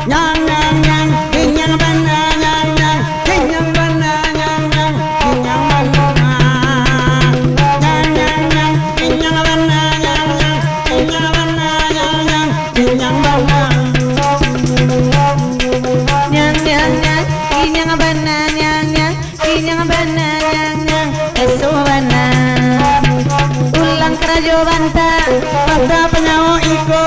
Nyang nyang nyang kinyang bana nyang nyang kinyang bana nyang nyang kinyang bana nyang nyang nyang kinyang bana nyang nyang kinyang bana nyang nyang kinyang bana nyang nyang nyang kinyang bana nyang nyang kinyang bana nyang nyang esu bana ulang kerajo banta pada penyawa iko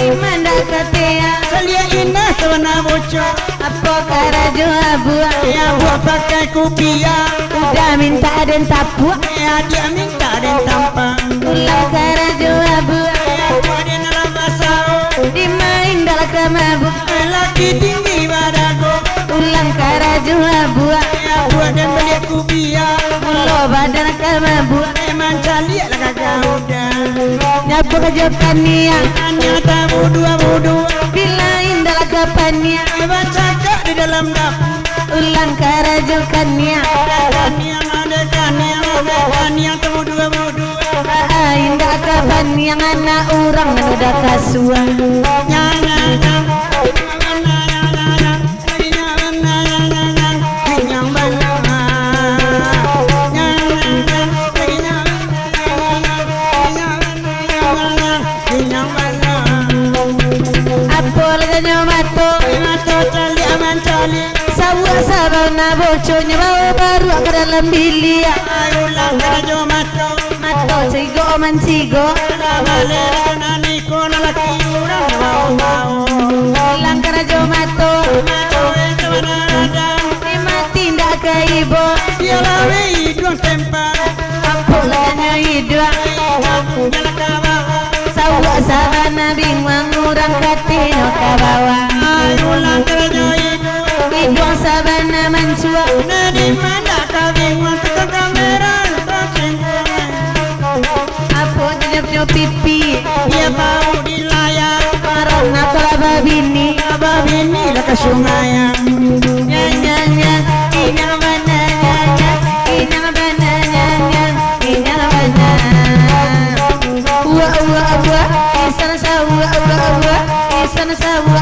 imanda katea selia inah sewana boco apa kerajo abua ya buat pakai kupia udah minta dan tapua ya dia minta dan tampang ulang kerajo abua ya buat dia dalam basau dimain dalam kemabuk lagi tinggi badago ulang kerajo abua ya buat dan beli kupia lo badan kemabuk emang caliak lah kagak udah nyapu kejokania hanya tamu dua bilain dalam kapania baca kak di dalam dapur ulang kerajokannya yang ada yang tamu dua indah kapan yang anak orang udah kasua sawa sabana boconya bawa baru ke dalam bilia mato cigo mancigo ulang kerajo mato mati ndak ke ibu apulanya hidup sawa sabana bingung orang katino ke bawah hidung sabana mancua apa nyep pipi dia mau dilayar karena kalau babini lah ke sungai nyanyi inyang bana nyanyi inyang bana nyanyi inyang bana wa isana sawa wa isana sawa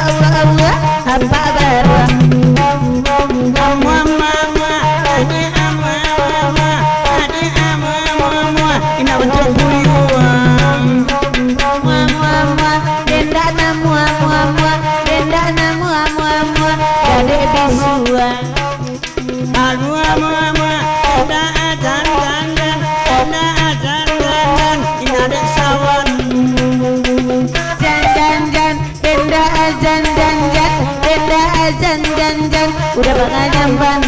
wa apa baru udah bakal nyampan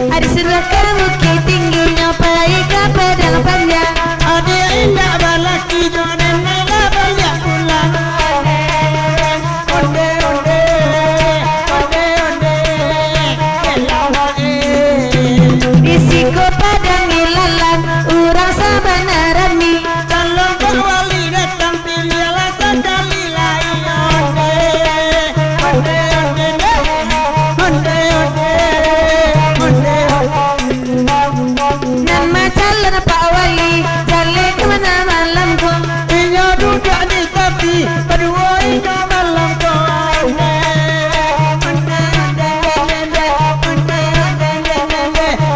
ada sebelah kamu tinggi nyopai kapal dalam panjang ada indah balaki jodoh nela banyak pulang onde risiko padang ilalan urang sabana rami calon wali datang pilihlah sekali lagi nama calon Pak Wali jalan kemana malam kok ia duduk di tepi berdua hingga malam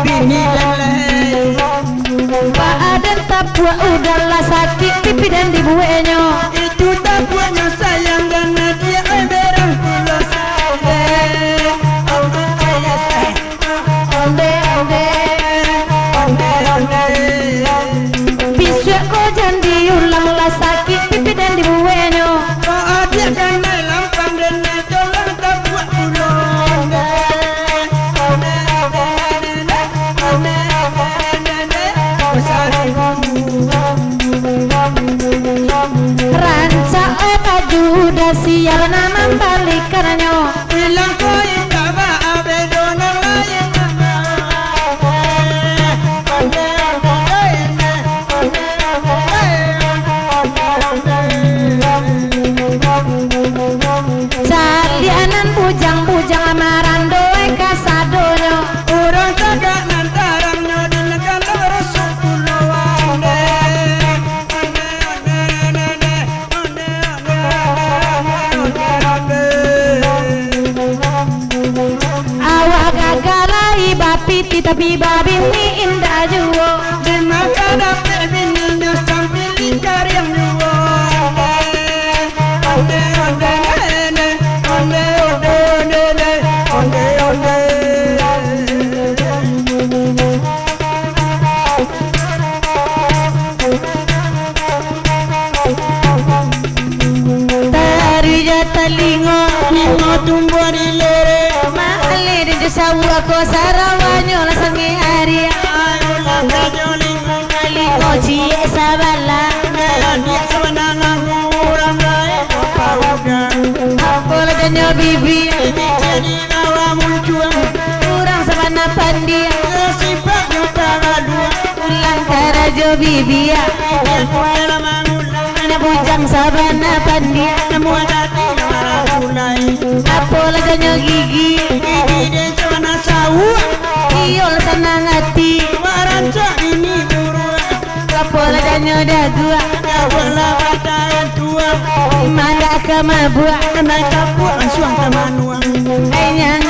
bini lele Pak Aden tapua udahlah sakit pipi dan dibuenyo itu tapuannya sayang dan dia berang pulau bisa kok jangan diulang-ulang sakit pipi dan dibuenyo Pak dia kan lampang dan tolong tapuan pulau ranca baju udah sial nama balikannya bilang kau indah baabe donor lain calianan bujang-bujang amaran doe kasadonyo orang tagak nantarangnya di negara rasul pulauan tapi babi ni indah juo. Bima kada bini nyo sambil lingkar yang juo. Onde onde ne, onde onde ne, onde onde. Tari jatalingo Lingo tumbuh di lere, Mali di sawa ko sarawanyo la sangi hari. ayo lah kajo lingo Lingo cie sabala. dia sebenarnya kurang baik pauga. Bola janyo bibi. Jadi bawa muncul, Kurang sabana pandi. sifat juta dua. Ulang karajo bibi ya. Kuela mangula, Ana bujang sabana pandi. nemu hati marah mulai. Bola janyo gigi. Ide cana sawu, Iyol senang hati. waranca ini buru. Bola janyo dagua. Kawala bataan tua, Manda kama buah. naik kapur langsung ke manuang. Ayang